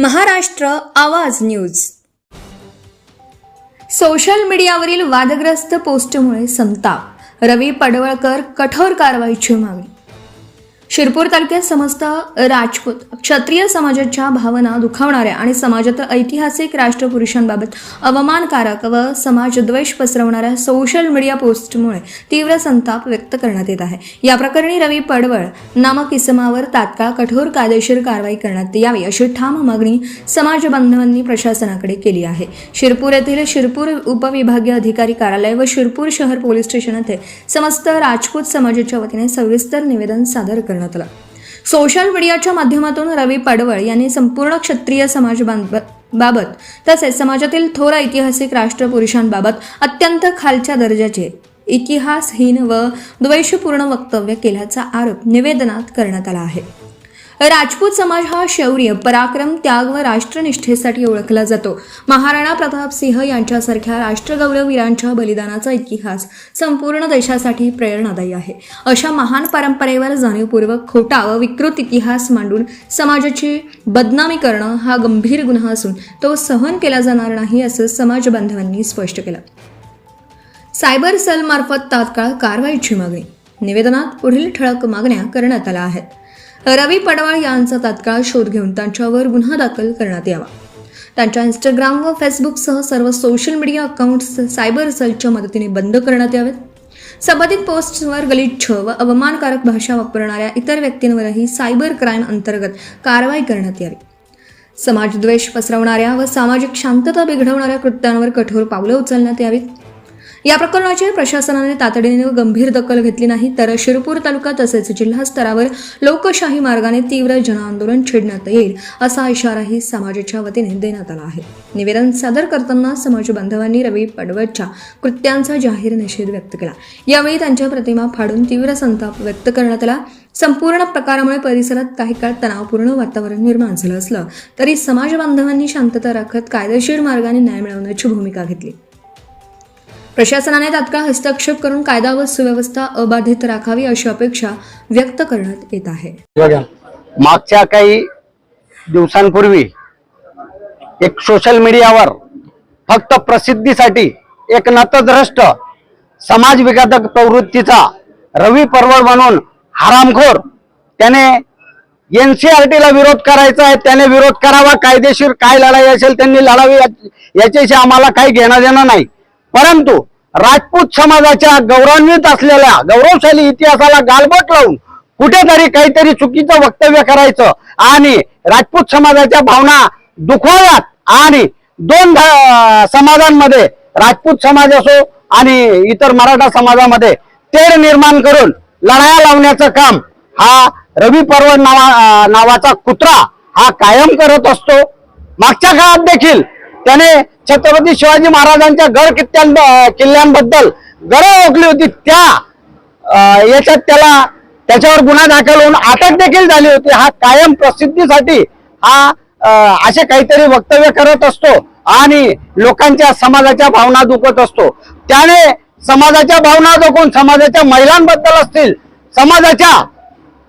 महाराष्ट्र आवाज news. Social मीडियावरील वादग्रस्त पोस्टमुळे संताप, रवी पडवळकर कठोर कारवाईची मागणी. शिरपूर तालुक्यात समस्त राजपूत क्षत्रिय समाजाच्या भावना दुखावणाऱ्या आणि समाजात ऐतिहासिक राष्ट्रपुरुषांबाबत अवमानकारक व समाजद्वेष पसरवणाऱ्या सोशल मीडिया पोस्टमुळे तीव्र संताप व्यक्त करण्यात येत आहे. या प्रकरणी रवी पडवळ नामक इसमावर तात्काळ कठोर कायदेशीर कारवाई करण्यात यावी अशी ठाम मागणी समाज बांधवांनी प्रशासनाकडे केली आहे. शिरपूर येथील शिरपूर उपविभागीय अधिकारी कार्यालय व शिरपूर शहर पोलीस स्टेशन येथे समस्त राजपूत समाजाच्या वतीने सविस्तर निवेदन सादर करण्यात आलं. सोशल मीडियाच्या माध्यमातून रवी पडवळ यांनी संपूर्ण क्षत्रिय समाजाबाबत तसेच समाजातील थोर ऐतिहासिक राष्ट्रपुरुषांबाबत अत्यंत खालच्या दर्जाचे इतिहासहीन व द्वेषपूर्ण वक्तव्य केल्याचा आरोप निवेदनात करण्यात आला आहे. राजपूत समाज हा शौर्य, पराक्रम, त्याग व राष्ट्रनिष्ठेसाठी ओळखला जातो. महाराणा प्रताप सिंह यांच्यासारख्या राष्ट्रगौरववीरांच्या बलिदानाचा इतिहास संपूर्ण देशासाठी प्रेरणादायी आहे. अशा महान परंपरेवर जाणीवपूर्वक खोटा व विकृत इतिहास मांडून समाजाची बदनामी करणं हा गंभीर गुन्हा असून तो सहन केला जाणार नाही असं समाज बांधवांनी स्पष्ट केलं. सायबर सेल मार्फत तात्काळ कारवाईची मागणी. निवेदनात पुढील ठळक मागण्या करण्यात आल्या आहेत. रवी पडवळ यांचा तात्काळ शोध घेऊन त्यांच्यावर गुन्हा दाखल करण्यात यावा. त्यांच्या इंस्टाग्राम व फेसबुकसह सर्व सोशल मीडिया अकाउंट्स सायबर सेलच्या मदतीने बंद करण्यात यावेत. संबंधित पोस्टवर गलिच्छ व अवमानकारक भाषा वापरणाऱ्या इतर व्यक्तींवरही सायबर क्राईम अंतर्गत कारवाई करण्यात यावी. समाजद्वेष पसरवणाऱ्या व सामाजिक शांतता बिघडवणाऱ्या कृत्यांवर कठोर पावलं उचलण्यात यावीत. या प्रकरणाची प्रशासनाने तातडीने व गंभीर दखल घेतली नाही तर शिरपूर तालुका तसेच जिल्हा स्तरावर लोकशाही मार्गाने तीव्र जनआंदोलन छेडण्यात येईल असा इशाराही समाजाच्या वतीने देण्यात आला आहे. निवेदन सादर करताना समाज बांधवांनी रवी पडवळच्या कृत्यांचा जाहीर निषेध व्यक्त केला. यावेळी त्यांच्या प्रतिमा फाडून तीव्र संताप व्यक्त करण्यात आला. संपूर्ण प्रकारामुळे परिसरात काही काळ तणावपूर्ण वातावरण निर्माण झालं असलं तरी समाज बांधवांनी शांतता राखत कायदेशीर मार्गाने न्याय मिळवण्याची भूमिका घेतली. प्रशासनाने तात्काळ हस्तक्षेप करून कायदा व सुव्यवस्था अबाधित राखावी अशी अपेक्षा व्यक्त करण्यात येत आहे. मागच्या काही दिवसांपूर्वी एक सोशल मीडियावर फक्त प्रसिद्धीसाठी एक नतद्रष्ट समाज विघातक प्रवृत्तीचा रवी पडवळ म्हणून हरामखोर त्याने NCRT ला विरोध करायचा आहे, त्याने विरोध करावा. कायदेशीर काय लढाई असेल त्यांनी लढावी, याच्याशी आम्हाला काही घेणं देणं नाही. परंतु राजपूत समाजाच्या गौरवान्वित असलेल्या गौरवशाली इतिहासाला गालबोट लावून कुठेतरी काहीतरी चुकीचं वक्तव्य करायचं आणि राजपूत समाजाच्या भावना दुखवाव्यात आणि दोन समाजांमध्ये राजपूत समाज असो आणि इतर मराठा समाजामध्ये तेढ निर्माण करून लढाया लावण्याचं काम हा रवी पडवळ नावाचा कुत्रा हा कायम करत असतो. मागच्या काळात देखील त्याने छत्रपती शिवाजी महाराजांच्या गड किल्ल्यांबद्दल गरज ओकली होती. याच्यात त्याच्यावर गुन्हा दाखल होऊन अटक देखील झाली होती. हा कायम प्रसिद्धीसाठी हा असे काहीतरी वक्तव्य करत असतो आणि लोकांच्या समाजाच्या भावना दुखत असतो. त्याने समाजाच्या भावना दुखून समाजाच्या महिलांबद्दल असतील, समाजाच्या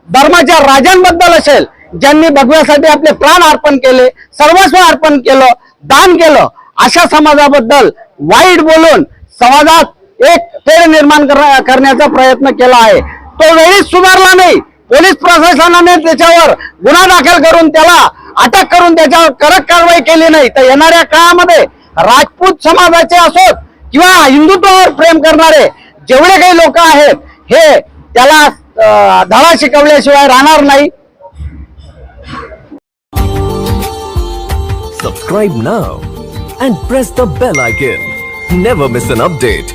धर्माच्या राजांबद्दल असेल, ज्यांनी भगव्यासाठी आपले प्राण अर्पण केले, सर्वस्व अर्पण केलं, दान केलं, अशा समाजाबद्दल वाईट बोलून समाजात एक तेढ निर्माण करण्याचा प्रयत्न केला आहे. तो वेळीच सुधारला नाही. पोलीस प्रशासनाने त्याच्यावर गुन्हा दाखल करून त्याला अटक करून त्याच्यावर कडक कारवाई केली नाही. तर येणाऱ्या काळामध्ये राजपूत समाजाचे असोत किंवा हिंदुत्वावर प्रेम करणारे जेवढे काही लोक आहेत हे त्याला धडा शिकवल्याशिवाय राहणार नाही. Subscribe now and press the bell icon. Never miss an update.